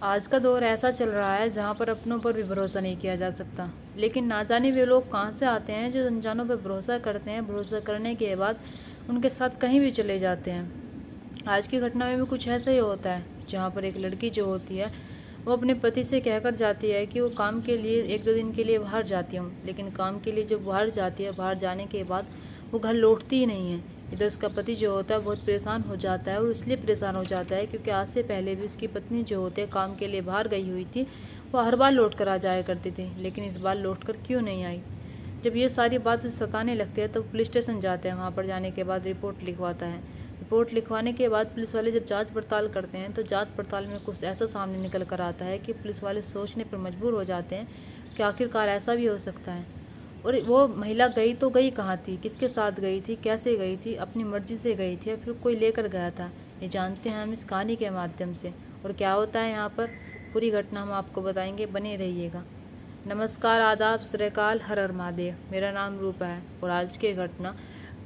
आज का दौर ऐसा चल रहा है जहाँ पर अपनों पर भी भरोसा नहीं किया जा सकता। लेकिन ना जाने वे लोग कहाँ से आते हैं जो अनजानों पर भरोसा करते हैं। भरोसा करने के बाद उनके साथ कहीं भी चले जाते हैं। आज की घटना में भी कुछ ऐसा ही होता है, जहाँ पर एक लड़की जो होती है वो अपने पति से कहकर जाती है कि वो काम के लिए 1-2 दिन के लिए बाहर जाती हूँ। लेकिन काम के लिए जब बाहर जाती है, बाहर जाने के बाद वो घर लौटती ही नहीं है। इधर उसका पति जो होता है बहुत परेशान हो जाता है। वो इसलिए परेशान हो जाता है क्योंकि आज से पहले भी उसकी पत्नी जो होते हैं काम के लिए बाहर गई हुई थी, वो हर बार लौट कर आ जाया करती थी, लेकिन इस बार लौट कर क्यों नहीं आई। जब ये सारी बात उसे सताने लगती है तो पुलिस स्टेशन जाते हैं। वहाँ पर जाने के बाद रिपोर्ट लिखवाता है। रिपोर्ट लिखवाने के बाद पुलिस वाले जब जांच पड़ताल करते हैं तो जांच पड़ताल में कुछ ऐसा सामने निकल कर आता है कि पुलिस वाले सोचने पर मजबूर हो जाते हैं कि आखिरकार ऐसा भी हो सकता है। और वो महिला गई तो गई कहाँ थी, किसके साथ गई थी, कैसे गई थी, अपनी मर्जी से गई थी या फिर कोई लेकर गया था, ये जानते हैं हम इस कहानी के माध्यम से। और क्या होता है यहाँ पर, पूरी घटना हम आपको बताएंगे, बने रहिएगा। नमस्कार, आदाब, सत श्री अकाल, हर हर महादेव। मेरा नाम रूपा है और आज की घटना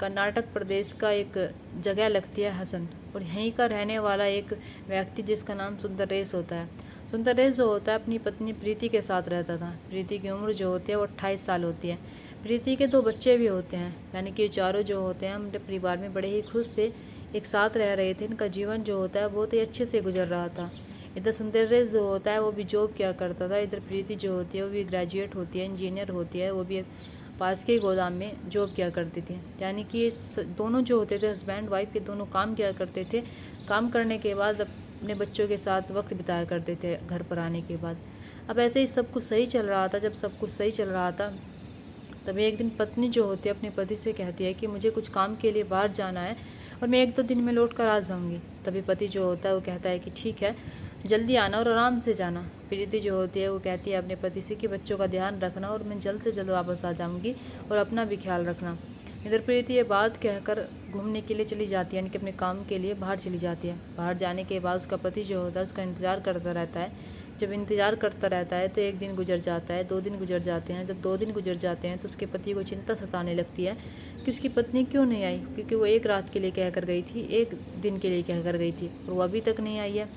कर्नाटक प्रदेश का एक जगह लगती है हसन, और यहीं का रहने वाला एक व्यक्ति जिसका नाम सुंदरेश होता है। सुंदरेश जो होता है अपनी पत्नी प्रीति के साथ रहता था। प्रीति की उम्र जो होती है वो 28 साल होती है। प्रीति के 2 बच्चे भी होते हैं, यानी कि चारों जो होते हैं अपने परिवार में बड़े ही खुश थे, एक साथ रह रहे थे। इनका जीवन जो होता है बहुत ही अच्छे से गुजर रहा था। इधर सुंदरेश जो होता है वो भी जॉब किया करता था। इधर प्रीति जो होती है वो भी ग्रेजुएट होती है, इंजीनियर होती है, वो भी पास के गोदाम में जॉब किया करती थी। यानी कि ये दोनों जो होते थे हस्बैंड वाइफ, ये दोनों काम किया करते थे। काम करने के बाद अपने बच्चों के साथ वक्त बिताया करते थे घर पर आने के बाद। अब ऐसे ही सब कुछ सही चल रहा था। जब सब कुछ सही चल रहा था तभी एक दिन पत्नी जो होती है अपने पति से कहती है कि मुझे कुछ काम के लिए बाहर जाना है और मैं 1-2 दिन में लौट कर आ जाऊँगी। तभी पति जो होता है वो कहता है कि ठीक है, जल्दी आना और आराम से जाना। प्रीति जो होती है वो कहती है अपने पति से कि बच्चों का ध्यान रखना और मैं जल्द से जल्द वापस आ जाऊँगी और अपना भी ख्याल रखना। इधर प्रीति ये बात कहकर घूमने के लिए चली जाती है, यानी कि अपने काम के लिए बाहर चली जाती है। बाहर जाने के बाद उसका पति जो होता है उसका इंतज़ार करता रहता है। जब इंतज़ार करता रहता है तो 1 दिन गुजर जाता है, 2 दिन गुजर जाते हैं। जब 2 दिन गुजर जाते हैं तो उसके पति को चिंता सताने लगती है कि उसकी पत्नी क्यों नहीं आई, क्योंकि वो 1 रात के लिए कह कर गई थी, 1 दिन के लिए कह कर गई थी और वो अभी तक नहीं आई है।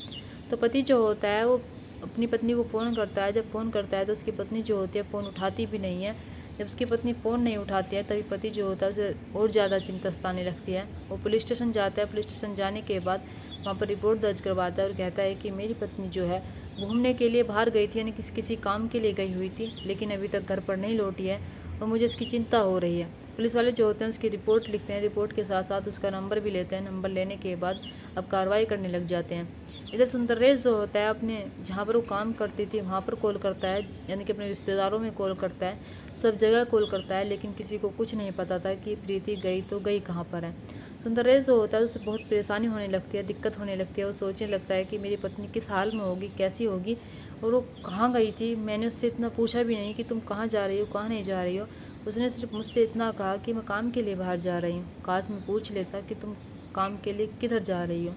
तो पति जो होता है वो अपनी पत्नी को फ़ोन करता है। जब फ़ोन करता है तो उसकी पत्नी जो होती है फ़ोन उठाती भी नहीं है। जब उसकी पत्नी फ़ोन नहीं उठाती है तभी पति जो होता है उसे और ज़्यादा चिंता सताने लगती है। वो पुलिस स्टेशन जाता है। पुलिस स्टेशन जाने के बाद वहाँ पर रिपोर्ट दर्ज करवाता है और कहता है कि मेरी पत्नी जो है घूमने के लिए बाहर गई थी, यानी किसी काम के लिए गई हुई थी, लेकिन अभी तक घर पर नहीं लौटी है और मुझे इसकी चिंता हो रही है। पुलिस वाले जो होते हैं उसकी रिपोर्ट लिखते हैं। रिपोर्ट के साथ साथ उसका नंबर भी लेते हैं। नंबर लेने के बाद अब कार्रवाई करने लग जाते हैं। इधर सुंदरेश जो होता है अपने जहाँ पर वो काम करती थी वहाँ पर कॉल करता है, यानी कि अपने रिश्तेदारों में कॉल करता है, सब जगह कॉल करता है, लेकिन किसी को कुछ नहीं पता था कि प्रीति गई तो गई कहाँ पर है। सुंदरेश जो होता है उससे बहुत परेशानी होने लगती है, दिक्कत होने लगती है। वो सोचने लगता है कि मेरी पत्नी किस हाल में होगी, कैसी होगी और वो कहाँ गई थी। मैंने उससे इतना पूछा भी नहीं कि तुम कहाँ जा रही हो, कहाँ नहीं जा रही हो। उसने सिर्फ मुझसे इतना कहा कि मैं काम के लिए बाहर जा रही हूँ। काश मैं पूछ लेता कि तुम काम के लिए किधर जा रही हो।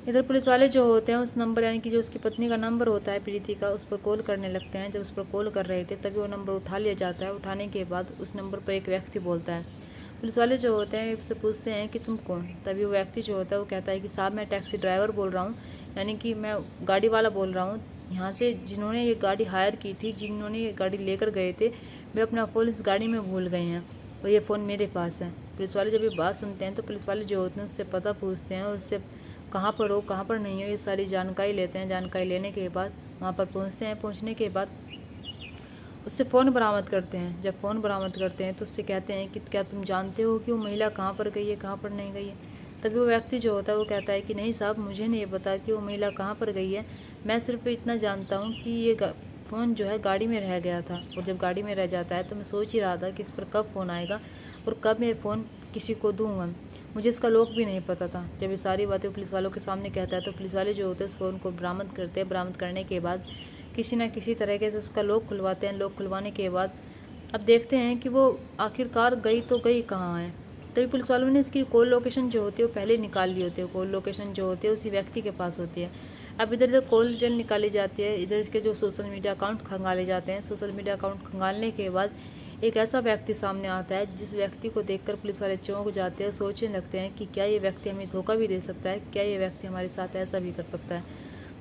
इधर पुलिस वाले जो होते हैं उस नंबर, यानी कि जो उसकी पत्नी का नंबर होता है प्रीति का, उस पर कॉल करने लगते हैं। जब उस पर कॉल कर रहे थे तभी वो नंबर उठा लिया जाता है। उठाने के बाद उस नंबर पर एक व्यक्ति बोलता है। पुलिस वाले जो होते हैं उससे पूछते हैं कि तुम कौन। तभी वो व्यक्ति जो होता है वो कहता है कि साहब मैं टैक्सी ड्राइवर बोल रहा हूँ, यानी कि मैं गाड़ी वाला बोल रहा हूँ। यहाँ से जिन्होंने ये गाड़ी हायर की थी, जिन्होंने ये गाड़ी लेकर गए थे, वे अपना फ़ोन इस गाड़ी में भूल गए हैं और ये फ़ोन मेरे पास है। पुलिस वाले जब ये बात सुनते हैं तो पुलिस वाले जो होते हैं उससे पता पूछते हैं और उससे कहाँ पर हो, कहाँ पर नहीं हो, ये सारी जानकारी लेते हैं। जानकारी लेने के बाद वहाँ पर पहुँचते हैं। पहुँचने के बाद उससे फ़ोन बरामद करते हैं। जब फ़ोन बरामद करते हैं तो उससे कहते हैं कि क्या तुम जानते हो कि वो महिला कहाँ पर गई है, कहाँ पर नहीं गई है। तभी वो व्यक्ति जो होता है वो कहता है कि नहीं साहब, मुझे नहीं पता कि वो महिला कहाँ पर गई है। मैं सिर्फ इतना जानता हूँ कि ये फ़ोन जो है गाड़ी में रह गया था, और जब गाड़ी में रह जाता है तो मैं सोच ही रहा था कि इस पर कब फ़ोन आएगा और कब मैं फ़ोन किसी को दूँगा। मुझे इसका लॉक भी नहीं पता था। जब ये सारी बातें पुलिस वालों के सामने कहता है तो पुलिस वाले जो होते हैं उस फ़ोन को बरामद करते हैं। बरामद करने के बाद किसी न किसी तरीके से उसका लॉक खुलवाते हैं। लॉक खुलवाने के बाद अब देखते हैं कि वो आखिरकार गई तो गई कहाँ है। तभी पुलिस वालों ने इसकी कॉल लोकेशन जो होती है वो पहले निकाल ली होती है। कॉल लोकेशन जो होती है उसी व्यक्ति के पास होती है। अब इधर इधर कॉल डिटेल निकाली जाती है, इधर इसके जो सोशल मीडिया अकाउंट खंगाले जाते हैं। सोशल मीडिया अकाउंट खंगालने के बाद एक ऐसा व्यक्ति सामने आता है जिस व्यक्ति को देखकर पुलिस वाले चौंक जाते हैं, सोचने लगते हैं कि क्या ये व्यक्ति हमें धोखा भी दे सकता है, क्या ये व्यक्ति हमारे साथ ऐसा भी कर सकता है।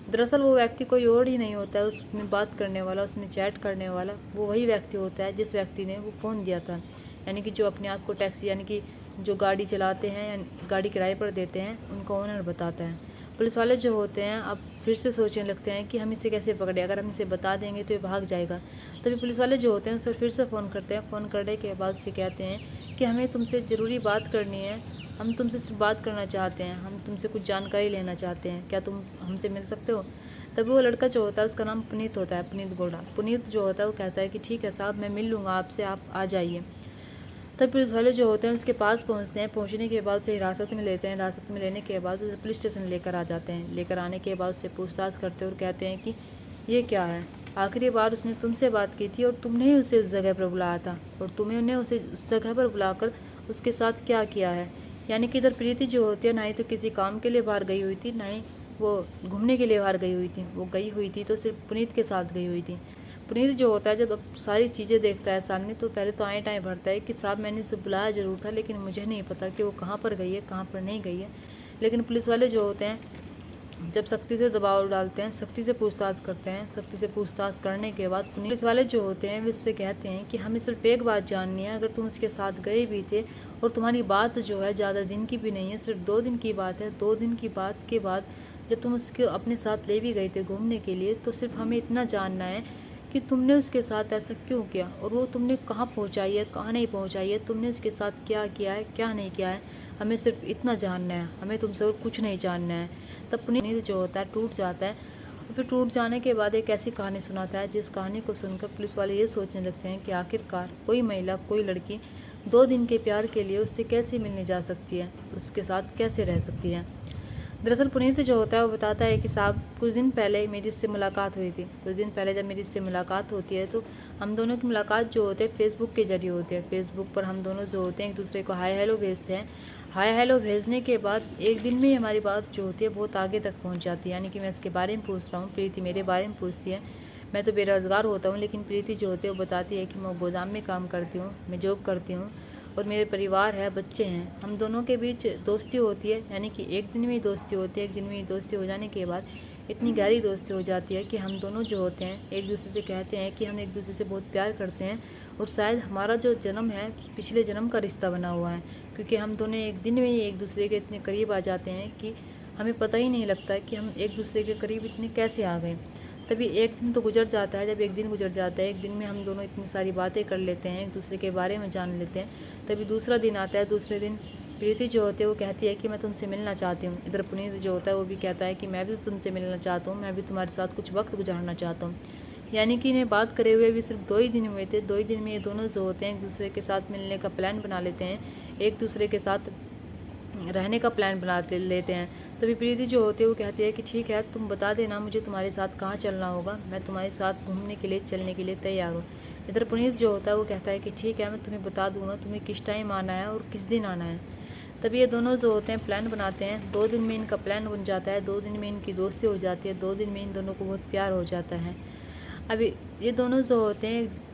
दरअसल वो व्यक्ति कोई और ही नहीं होता है, उसमें बात करने वाला, उसमें चैट करने वाला वो वही व्यक्ति होता है जिस व्यक्ति ने वो फ़ोन दिया था। यानी कि जो अपने आप को टैक्सी यानी कि जो गाड़ी चलाते हैं या गाड़ी किराए पर देते हैं उनका ओनर बताता है। पुलिस वाले जो होते हैं अब फिर से सोचने लगते हैं कि हम इसे कैसे पकड़े, अगर हम इसे बता देंगे तो ये भाग जाएगा। तभी पुलिस वाले जो होते हैं उसे फिर से फ़ोन करते हैं। फ़ोन करने के बाद से कहते हैं कि हमें तुमसे ज़रूरी बात करनी है, हम तुमसे सिर्फ बात करना चाहते हैं, हम तुमसे कुछ जानकारी लेना चाहते हैं, क्या तुम हमसे मिल सकते हो। तभी वो लड़का जो होता है उसका नाम पुनीत होता है, पुनीत गोड़ा। पुनीत जो होता है वो कहता है कि ठीक है साहब, मैं मिल लूँगा आपसे, आप आ जाइए। तब पुलिस वाले जो होते हैं उसके पास पहुंचते हैं। पहुंचने के बाद उसे हिरासत में लेते हैं। हिरासत में लेने के बाद उसे पुलिस स्टेशन लेकर आ जाते हैं। लेकर आने के बाद उससे पूछताछ करते हैं और कहते हैं कि ये क्या है, आखिरी बार उसने तुमसे बात की थी और तुमने ही उसे उस जगह पर बुलाया था, और तुम्हें उसे उस जगह पर बुलाकर उसके साथ क्या किया है। यानी कि इधर प्रीति जो होती है ना ही तो किसी काम के लिए बाहर गई हुई थी, ना ही वो घूमने के लिए बाहर गई हुई थी। वो गई हुई थी तो सिर्फ पुनीत के साथ गई हुई थी। पुनीत जो होता है जब अब सारी चीज़ें देखता है सामने तो पहले तो आए टाएँ भरता है कि साहब मैंने इसे बुलाया ज़रूर था, लेकिन मुझे नहीं पता कि वो कहाँ पर गई है, कहाँ पर नहीं गई है। लेकिन पुलिस वाले जो होते हैं जब सख्ती से दबाव डालते हैं, सख्ती से पूछताछ करते हैं। सख्ती से पूछताछ करने के बाद पुलिस वाले जो होते हैं वे उससे कहते हैं कि हमें सिर्फ एक बात जाननी है, अगर तुम उसके साथ गए भी थे और तुम्हारी बात जो है ज़्यादा दिन की भी नहीं है, सिर्फ 2 दिन की बात है, 2 दिन की बात के बाद जब तुम उसके अपने साथ ले भी गए थे घूमने के लिए, तो सिर्फ हमें इतना जानना है कि तुमने उसके साथ ऐसा क्यों किया, और वो तुमने कहाँ पहुँचाई है, कहाँ नहीं पहुँचाई है, तुमने उसके साथ क्या किया है, क्या नहीं किया है। हमें सिर्फ इतना जानना है, हमें तुमसे और कुछ नहीं जानना है। तब पुनीत जो होता है टूट जाता है, और फिर टूट जाने के बाद एक ऐसी कहानी सुनाता है जिस कहानी को सुनकर पुलिस वाले ये सोचने लगते हैं कि आखिरकार कोई महिला, कोई लड़की 2 दिन के प्यार के लिए उससे कैसे मिलने जा सकती है, उसके साथ कैसे रह सकती है। दरअसल पुनीत जो होता है वो बताता है कि साहब कुछ दिन पहले मेरी इससे मुलाकात हुई थी। कुछ दिन पहले जब मेरी इससे मुलाकात होती है तो हम दोनों की मुलाकात जो होती है फेसबुक के जरिए होती है। फेसबुक पर हम दोनों जो होते हैं एक दूसरे को हाय हेलो भेजते हैं। हाय हेलो भेजने के बाद एक दिन में ही हमारी बात जो होती है बहुत आगे तक पहुँच जाती है। यानी कि मैं इसके बारे में पूछता हूँ, प्रीति मेरे बारे में पूछती है। मैं तो बेरोज़गार होता हूँ, लेकिन प्रीति जो होती है वो बताती है कि मैं गोदाम में काम करती हूँ, मैं जॉब करती हूँ और मेरे परिवार है, बच्चे हैं। हम दोनों के बीच दोस्ती होती है, यानी कि एक दिन में ही दोस्ती होती है। एक दिन में ही दोस्ती हो जाने के बाद इतनी गहरी दोस्ती हो जाती है कि हम दोनों जो होते हैं एक दूसरे से कहते हैं कि हम एक दूसरे से बहुत प्यार करते हैं, और शायद हमारा जो जन्म है पिछले जन्म का रिश्ता बना हुआ है, क्योंकि हम दोनों एक दिन में ही एक दूसरे के इतने करीब आ जाते हैं कि हमें पता ही नहीं लगता कि हम एक दूसरे के करीब इतने कैसे आ गए। तभी एक दिन तो गुजर जाता है। जब एक दिन गुजर जाता है, एक दिन में हम दोनों इतनी सारी बातें कर लेते हैं, एक दूसरे के बारे में जान लेते हैं। तभी दूसरा दिन आता है। दूसरे दिन प्रीति जो होती है वो कहती है कि मैं तुमसे मिलना चाहती हूँ। इधर पुनीत जो होता है वो भी कहता है कि मैं भी तुमसे मिलना चाहता हूँ, मैं भी तुम्हारे साथ कुछ वक्त गुजारना चाहता हूँ। यानी कि इन्हें बात करे हुए भी सिर्फ 2 ही दिन हुए थे। 2 ही दिन में ये दोनों जो होते हैं एक दूसरे के साथ मिलने का प्लान बना लेते हैं, एक दूसरे के साथ रहने का प्लान बना लेते हैं। तभी प्रीति जो होती है वो कहती है कि ठीक है, तुम बता देना मुझे तुम्हारे साथ कहाँ चलना होगा, मैं तुम्हारे साथ घूमने के लिए चलने के लिए तैयार हूँ। इधर पुनीत जो होता है वो कहता है कि ठीक है, मैं तुम्हें बता दूंगा तुम्हें किस टाइम आना है और किस दिन आना है। तभी ये दोनों जो होते हैं प्लान बनाते हैं। 2 दिन में इनका प्लान बन जाता है, 2 दिन में इनकी दोस्ती हो जाती है, 2 दिन में इन दोनों को बहुत प्यार हो जाता है। अभी ये दोनों जो होते हैं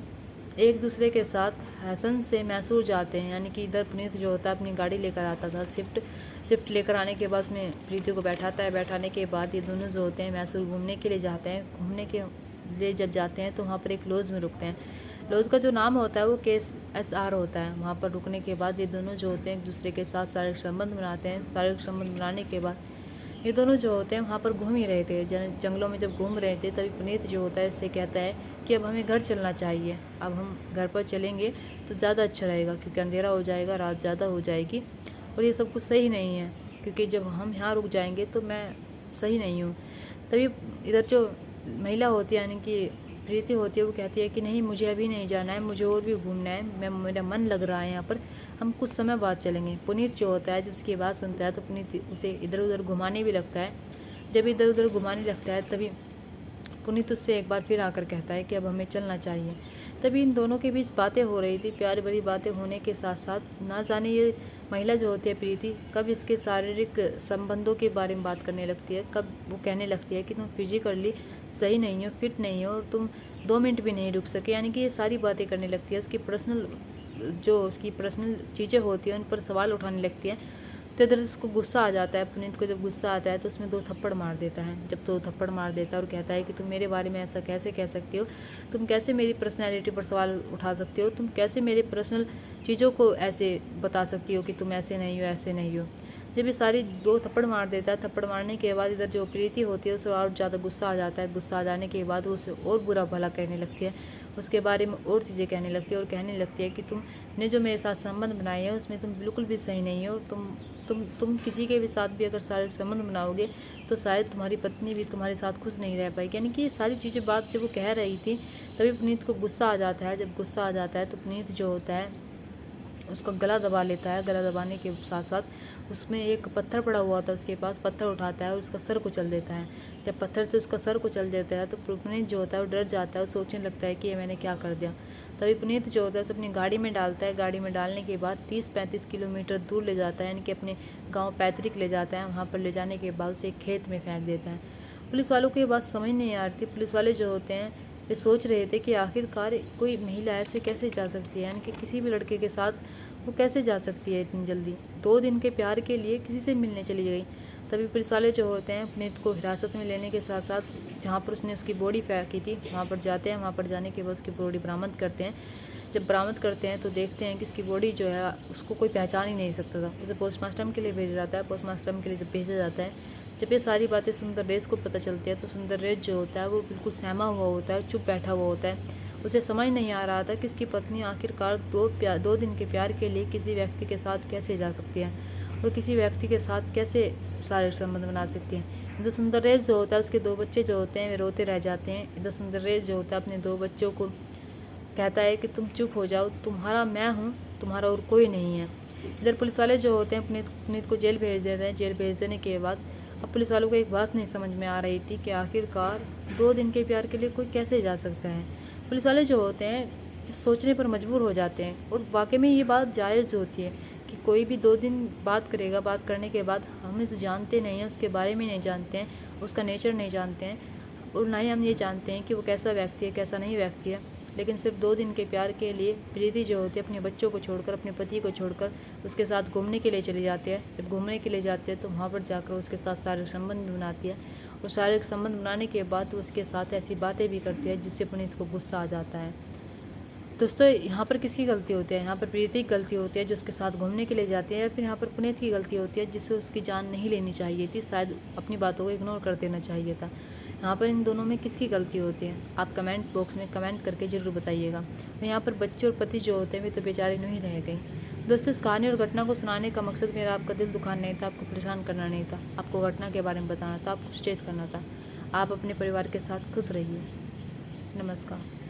एक दूसरे के साथ हसन से मैसूर जाते हैं। यानी कि इधर पुनीत जो होता है अपनी गाड़ी लेकर आता था, शिफ्ट लेकर आने के बाद उसमें प्रीति को बैठाता है। बैठाने के बाद ये दोनों जो होते हैं मैसूर घूमने के लिए जाते हैं। घूमने के लिए जब जाते हैं तो वहाँ पर एक लॉज में रुकते हैं। लॉज का जो नाम होता है वो KSR होता है। वहाँ पर रुकने के बाद ये दोनों जो होते हैं एक दूसरे के साथ शारीरिक संबंध बनाते हैं। शारीरिक संबंध बनाने के बाद ये दोनों जो होते हैं वहाँ पर घूम ही रहे थे, जंगलों में जब घूम रहे थे तभी पुनीत जो होता है इससे कहता है कि अब हमें घर चलना चाहिए, अब हम घर पर चलेंगे तो ज़्यादा अच्छा रहेगा, क्योंकि अंधेरा हो जाएगा, रात ज़्यादा हो जाएगी और ये सब कुछ सही नहीं है, क्योंकि जब हम यहाँ रुक जाएंगे तो मैं सही नहीं हूँ। तभी इधर जो महिला होती है यानी कि प्रीति होती है वो कहती है कि नहीं, मुझे अभी नहीं जाना है, मुझे और भी घूमना है, मेरा मन लग रहा है यहाँ पर, हम कुछ समय बाद चलेंगे। पुनीत जो होता है जब उसकी बात सुनता है तो पुनीत उसे इधर उधर घुमाने भी लगता है। जब इधर उधर घुमाने लगता है तभी पुनीत उससे एक बार फिर आकर कहता है कि अब हमें चलना चाहिए। तभी इन दोनों के बीच बातें हो रही थी, प्यार भरी बातें होने के साथ साथ ना जाने ये महिला जो होती है प्रीति कब इसके शारीरिक संबंधों के बारे में बात करने लगती है, कब वो कहने लगती है कि तुम फिजिकली सही नहीं हो, फिट नहीं हो और तुम 2 मिनट भी नहीं रुक सके। यानी कि ये सारी बातें करने लगती है, उसकी पर्सनल चीज़ें होती हैं उन पर सवाल उठाने लगती है। तो इधर उसको गुस्सा आ जाता है। पुनीत को जब गुस्सा आता है तो उसमें 2 थप्पड़ मार देता है। जब 2 थप्पड़ मार देता है और कहता है कि तुम मेरे बारे में ऐसा कैसे कह सकती हो, तुम कैसे मेरी पर्सनैलिटी पर सवाल उठा सकती हो, तुम कैसे मेरे पर्सनल चीज़ों को ऐसे बता सकती हो कि तुम ऐसे नहीं हो, ऐसे नहीं हो। जब ये सारी 2 थप्पड़ मार देता है, थप्पड़ मारने के बाद इधर जो प्रीति होती है उसे और ज़्यादा गुस्सा आ जाता है। गुस्सा आ जाने के बाद वो उसे और बुरा भला कहने लगती है, उसके बारे में और चीज़ें कहने लगती है और कहने लगती है कि तुमने जो मेरे साथ संबंध बनाए हैं उसमें तुम बिल्कुल भी सही नहीं हो। तुम किसी के भी साथ भी अगर शारीरिक संबंध बनाओगे तो शायद तुम्हारी पत्नी भी तुम्हारे साथ खुश नहीं रह पाएगी। यानी कि ये सारी चीज़ें बात जब वो कह रही थी तभी पुनीत को गुस्सा आ जाता है। जब गुस्सा आ जाता है तो पुनीत जो होता है उसका गला दबा लेता है। गला दबाने के साथ साथ उसमें एक पत्थर पड़ा हुआ था उसके पास, पत्थर उठाता है और उसका सर कुचल देता है। जब पत्थर से उसका सर कुचल देता है तो पुनीत जो होता है वो डर जाता है और सोचने लगता है कि ये मैंने क्या कर दिया। तभी पुनीत जो होता है उसे अपनी गाड़ी में डालता है। गाड़ी में डालने के बाद 30-35 किलोमीटर दूर ले जाता है, यानी कि अपने गाँव पैतृक ले जाता है। वहाँ पर ले जाने के बाद उसे एक खेत में फेंक देता है। पुलिस वालों को ये बात समझ नहीं आ रही थी। पुलिस वाले जो होते हैं वे सोच रहे थे कि आखिरकार कोई महिला ऐसे कैसे जा सकती है, यानी कि किसी भी लड़के के साथ वो कैसे जा सकती है इतनी जल्दी। 2 दिन के प्यार के लिए किसी से मिलने चली गई। तभी पुलिस वाले जो होते हैं पुनीत को हिरासत में लेने के साथ साथ जहाँ पर उसने उसकी बॉडी फेंकी थी वहाँ पर जाते हैं। वहाँ पर जाने के बाद उसकी बॉडी बरामद करते हैं। जब बरामद करते हैं तो देखते हैं कि उसकी बॉडी जो है उसको कोई पहचान ही नहीं सकता था। उसे पोस्टमार्टम के लिए भेजा जाता है। पोस्टमार्टम के लिए जब भेजा जाता है, जब ये सारी बातें सुंदररेज को पता चलती है तो सुंदररेज जो होता है वो बिल्कुल सहमा हुआ होता है, चुप बैठा हुआ होता है। उसे समझ नहीं आ रहा था कि उसकी पत्नी आखिरकार 2 दिन के प्यार के लिए किसी व्यक्ति के साथ कैसे जा सकती है और किसी व्यक्ति के साथ कैसे शारीरिक संबंध बना सकती है। इधर सुंदररेज जो होता है उसके 2 बच्चे जो होते हैं वे रोते रह जाते हैं। इधर सुंदररेज जो होता है अपने 2 बच्चों को कहता है कि तुम चुप हो जाओ, तुम्हारा मैं हूँ, तुम्हारा और कोई नहीं है। इधर पुलिस वाले जो होते हैं पुनीत को जेल भेज देते हैं। जेल भेज देने के बाद अब पुलिस वालों को एक बात नहीं समझ में आ रही थी कि आखिरकार 2 दिन के प्यार के लिए कोई कैसे जा सकता है। पुलिस वाले जो होते हैं सोचने पर मजबूर हो जाते हैं और वाकई में ये बात जायज़ होती है कि कोई भी 2 दिन बात करेगा, बात करने के बाद हम इसे जानते नहीं हैं, उसके बारे में नहीं जानते हैं, उसका नेचर नहीं जानते हैं और ना ही हम ये जानते हैं कि वो कैसा व्यक्ति है, कैसा नहीं व्यक्ति है। लेकिन सिर्फ 2 दिन के प्यार के लिए प्रीति जो होती है अपने बच्चों को छोड़कर, अपने पति को छोड़कर उसके साथ घूमने के लिए चली जाती है। जब घूमने के लिए जाती है तो वहाँ पर जाकर उसके साथ शारीरिक संबंध बनाती है और शारीरिक संबंध बनाने के बाद वो उसके साथ ऐसी बातें भी करती है जिससे पुनीत को गुस्सा आ जाता है। दोस्तों यहाँ पर किसकी गलती होती है? यहाँ पर प्रीति की गलती होती है जो उसके साथ घूमने के लिए जाती है, या फिर यहाँ पर पुनीत की गलती होती है जिससे उसकी जान नहीं लेनी चाहिए थी, शायद अपनी बातों को इग्नोर कर देना चाहिए था। यहाँ पर इन दोनों में किसकी गलती होती है? आप कमेंट बॉक्स में कमेंट करके ज़रूर बताइएगा। तो यहाँ पर बच्चे और पति जो होते हैं वे तो बेचारे नहीं रह गए। दोस्तों इस कहानी और घटना को सुनाने का मकसद मेरा आपका दिल दुखाना नहीं था, आपको परेशान करना नहीं था, आपको घटना के बारे में बताना था, आपको सचेत करना था। आप अपने परिवार के साथ खुश रहिए। नमस्कार।